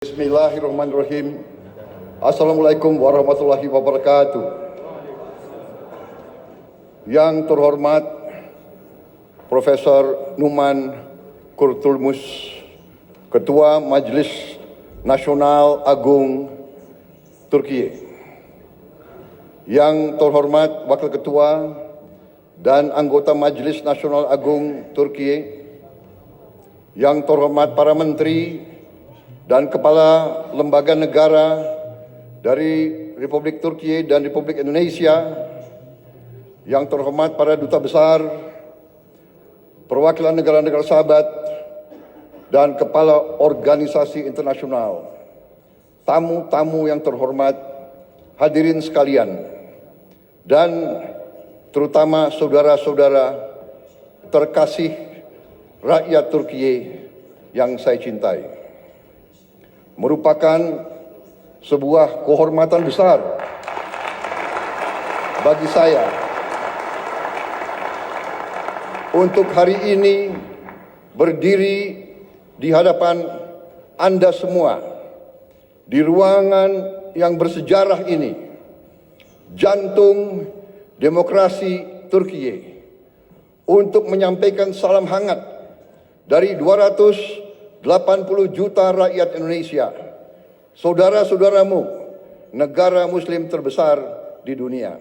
Bismillahirrahmanirrahim. Assalamualaikum warahmatullahi wabarakatuh. Yang terhormat Profesor Numan Kurtulmus, Ketua Majelis Nasional Agung Turkiye. Yang terhormat Wakil Ketua dan anggota Majelis Nasional Agung Turkiye. Yang terhormat para menteri dan kepala lembaga negara dari Republik Turkiye dan Republik Indonesia, yang terhormat para duta besar, perwakilan negara-negara sahabat, dan kepala organisasi internasional, tamu-tamu yang terhormat, hadirin sekalian, dan terutama saudara-saudara terkasih rakyat Turkiye yang saya cintai. Merupakan sebuah kehormatan besar bagi saya untuk hari ini berdiri di hadapan Anda semua di ruangan yang bersejarah ini, jantung demokrasi Turkiye, untuk menyampaikan salam hangat dari 280 juta rakyat Indonesia, saudara-saudaramu, negara muslim terbesar di dunia.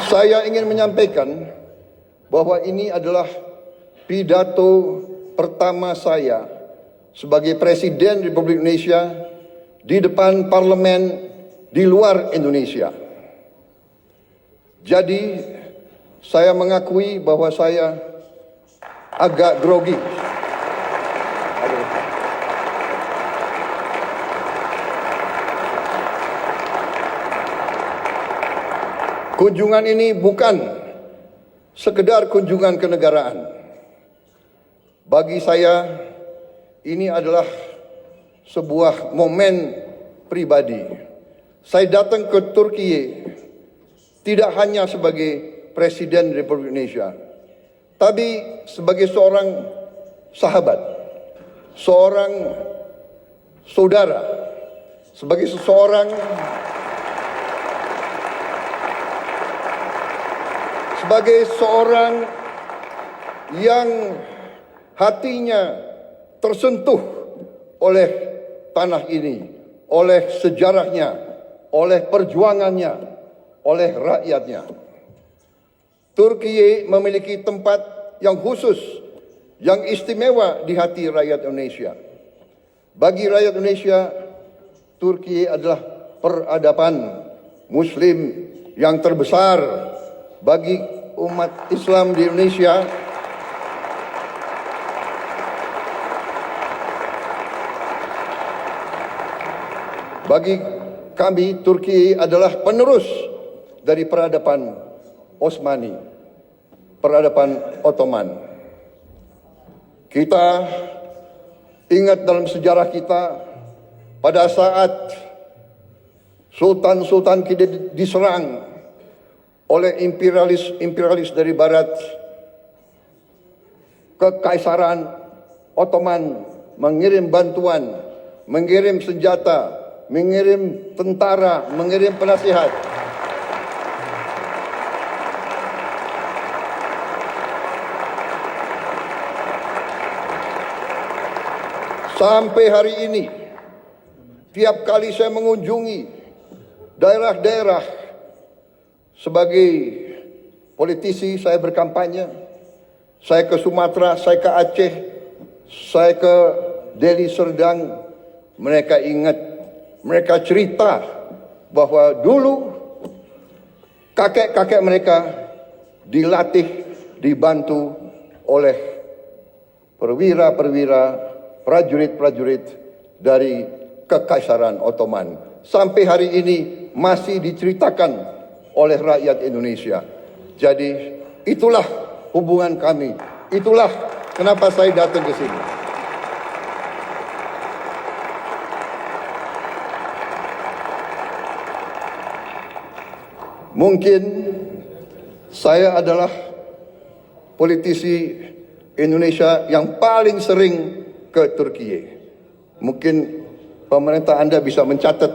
Saya ingin menyampaikan bahwa ini adalah pidato pertama saya sebagai Presiden Republik Indonesia di depan parlemen di luar Indonesia. Jadi saya mengakui bahwa saya agak grogi. Kunjungan ini bukan sekedar kunjungan kenegaraan. Bagi saya ini adalah sebuah momen pribadi. Saya datang ke Turkiye tidak hanya sebagai Presiden Republik Indonesia, tapi sebagai seorang sahabat, seorang saudara, sebagai seorang yang hatinya tersentuh oleh tanah ini, oleh sejarahnya, oleh perjuangannya, oleh rakyatnya. Turkiye memiliki tempat yang khusus, yang istimewa di hati rakyat Indonesia. Bagi rakyat Indonesia, Turkiye adalah peradaban muslim yang terbesar. Bagi umat Islam di Indonesia, bagi kami, Turkiye adalah penerus dari peradaban Osmani, peradaban Ottoman. Kita ingat dalam sejarah kita, pada saat sultan-sultan kita diserang oleh imperialis dari barat, Kekaisaran Ottoman mengirim bantuan, mengirim senjata, mengirim tentara, mengirim penasihat. Sampai hari ini, tiap kali saya mengunjungi daerah-daerah sebagai politisi, saya berkampanye, saya ke Sumatera, saya ke Aceh, saya ke Deli Serdang, mereka ingat, mereka cerita bahwa dulu kakek-kakek mereka dilatih, dibantu oleh perwira-perwira, prajurit-prajurit dari Kekaisaran Ottoman. Sampai hari ini masih diceritakan oleh rakyat Indonesia. Jadi itulah hubungan kami. Itulah kenapa saya datang ke sini. Mungkin Saya adalah politisi Indonesia yang paling sering ke Turkiye. Mungkin pemerintah Anda bisa mencatat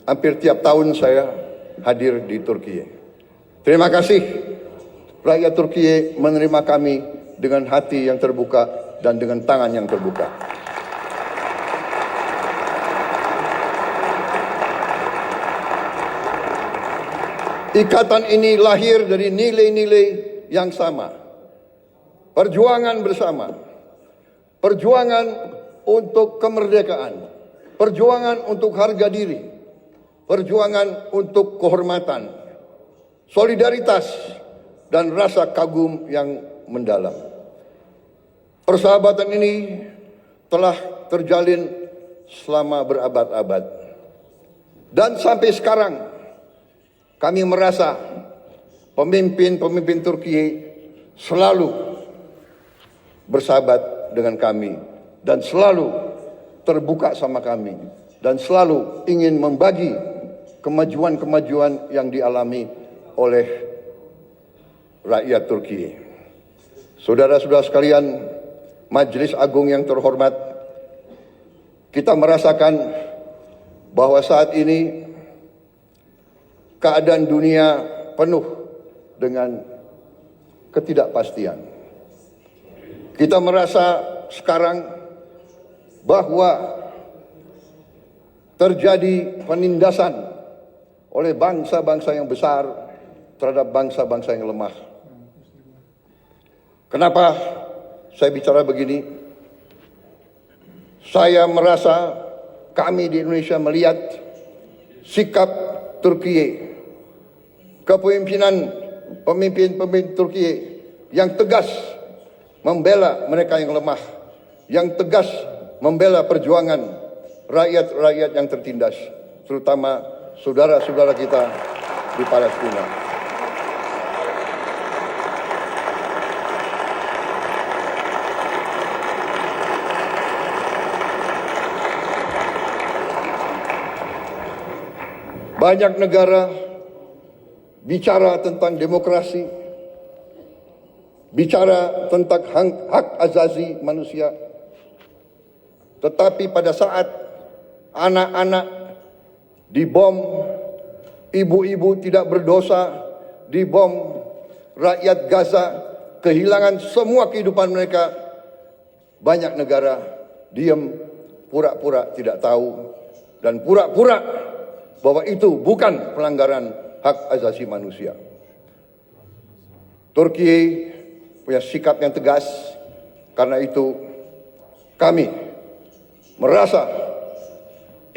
hampir tiap tahun saya hadir di Turkiye. Terima kasih rakyat Turkiye menerima kami dengan hati yang terbuka dan dengan tangan yang terbuka. Ikatan ini lahir dari nilai-nilai yang sama. Perjuangan bersama. Perjuangan untuk kemerdekaan. Perjuangan untuk harga diri. Perjuangan untuk kehormatan. Solidaritas dan rasa kagum yang mendalam. Persahabatan ini telah terjalin selama berabad-abad. Dan sampai sekarang kami merasa pemimpin-pemimpin Turkiye selalu bersahabat dengan kami dan selalu terbuka sama kami dan selalu ingin membagi kemajuan-kemajuan yang dialami oleh rakyat Turkiye. Saudara-saudara sekalian, Majelis Agung yang terhormat, kita merasakan bahwa saat ini keadaan dunia penuh dengan ketidakpastian. Kita merasa sekarang bahwa terjadi penindasan oleh bangsa-bangsa yang besar terhadap bangsa-bangsa yang lemah. Kenapa saya bicara begini? Saya merasa kami di Indonesia melihat sikap Turkiye, kepemimpinan pemimpin-pemimpin Turkiye yang tegas membela mereka yang lemah, yang tegas membela perjuangan rakyat-rakyat yang tertindas, terutama saudara-saudara kita di Palestina. Banyak negara bicara tentang demokrasi, bicara tentang hak asasi manusia. Tetapi pada saat anak-anak dibom, ibu-ibu tidak berdosa dibom, rakyat Gaza kehilangan semua kehidupan mereka, banyak negara diam, pura-pura tidak tahu, dan pura-pura bahwa itu bukan pelanggaran hak asasi manusia. Turki punya sikap yang tegas, karena itu kami merasa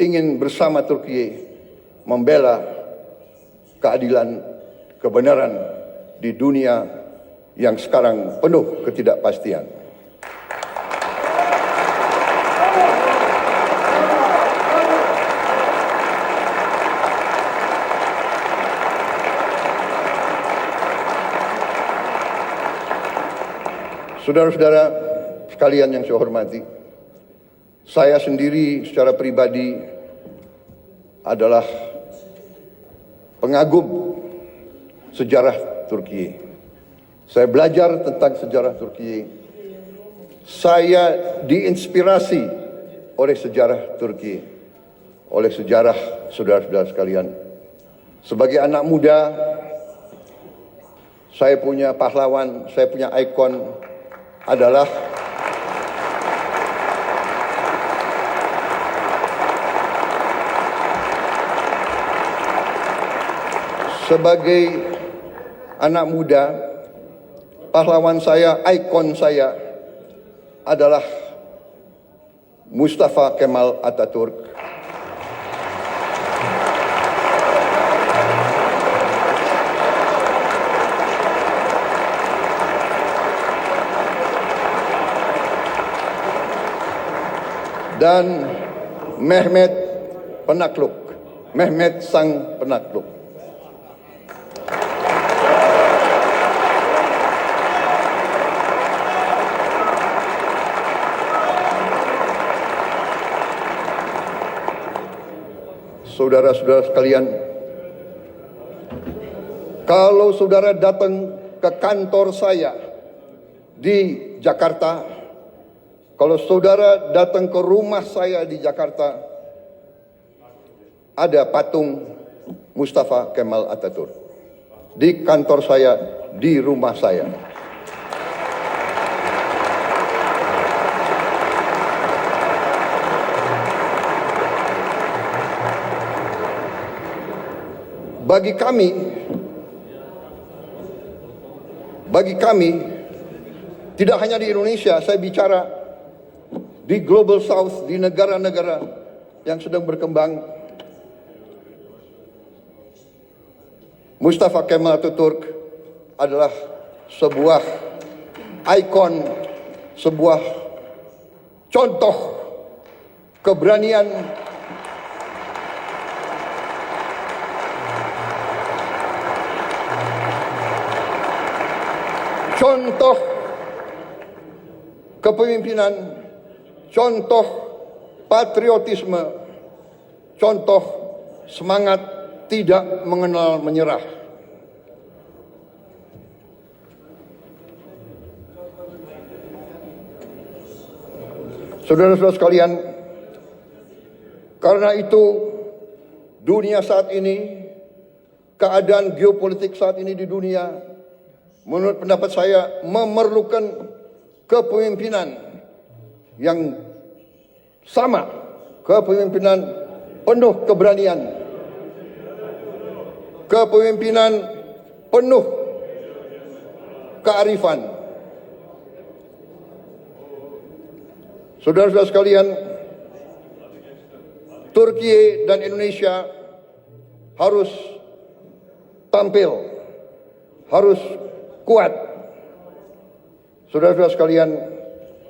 ingin bersama Turki membela keadilan, kebenaran di dunia yang sekarang penuh ketidakpastian. Saudara-saudara sekalian yang saya hormati, saya sendiri secara pribadi adalah pengagum sejarah Turki. Saya belajar tentang sejarah Turki. Saya diinspirasi oleh sejarah Turki, oleh sejarah saudara-saudara sekalian. Sebagai anak muda, saya punya pahlawan, saya punya ikon adalah sebagai anak muda, pahlawan saya, ikon saya adalah Mustafa Kemal Atatürk. Dan Mehmet Penakluk, Mehmet Sang Penakluk. Saudara-saudara sekalian, Kalau saudara datang ke kantor saya di Jakarta, kalau saudara datang ke rumah saya di Jakarta, ada patung Mustafa Kemal Atatürk. Di kantor saya, di rumah saya. Bagi kami, tidak hanya di Indonesia, saya bicara di Global South, di negara-negara yang sedang berkembang, Mustafa Kemal Atatürk adalah sebuah ikon, sebuah contoh keberanian, contoh kepemimpinan, contoh patriotisme, contoh semangat tidak mengenal menyerah. Saudara-saudara sekalian, karena itu dunia saat ini, keadaan geopolitik saat ini di dunia, menurut pendapat saya memerlukan kepemimpinan yang sama, kepemimpinan penuh keberanian, kepemimpinan penuh kearifan. Saudara-saudara sekalian, Turki dan Indonesia harus tampil, harus kuat. Saudara-saudara sekalian,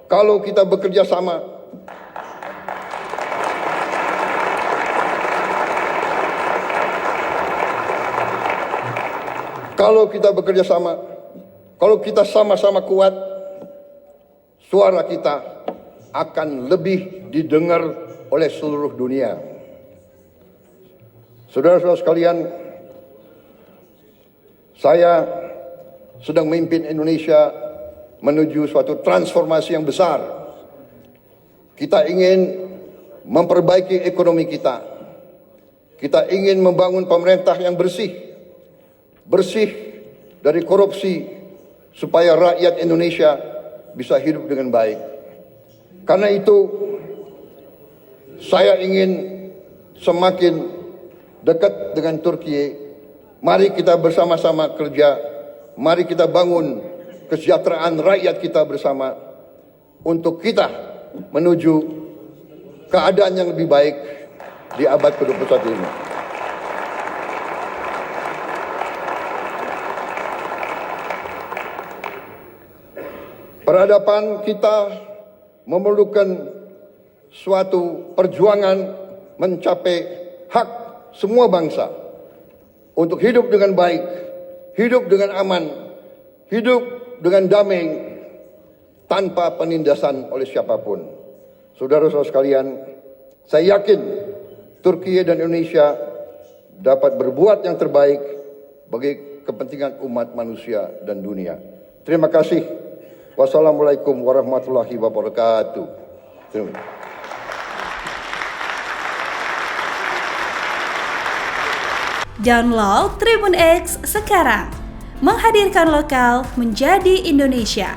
kalau kita bekerja sama, kalau kita sama-sama kuat, suara kita akan lebih didengar oleh seluruh dunia. Saudara-saudara sekalian, saya sedang memimpin Indonesia menuju suatu transformasi yang besar. Kita ingin memperbaiki ekonomi kita. Kita ingin membangun pemerintah yang bersih dari korupsi, supaya rakyat Indonesia bisa hidup dengan baik. Karena itu, saya ingin semakin dekat dengan Turki. Mari kita bersama-sama kerja. Mari kita bangun kesejahteraan rakyat kita bersama untuk kita menuju keadaan yang lebih baik di abad ke-21 ini. Peradaban kita memerlukan suatu perjuangan mencapai hak semua bangsa untuk hidup dengan baik, hidup dengan aman, hidup dengan damai, tanpa penindasan oleh siapapun. Saudara-saudara sekalian, saya yakin Turki dan Indonesia dapat berbuat yang terbaik bagi kepentingan umat manusia dan dunia. Terima kasih. Wassalamualaikum warahmatullahi wabarakatuh. Terima kasih. Download Tribun X sekarang, menghadirkan lokal menjadi Indonesia.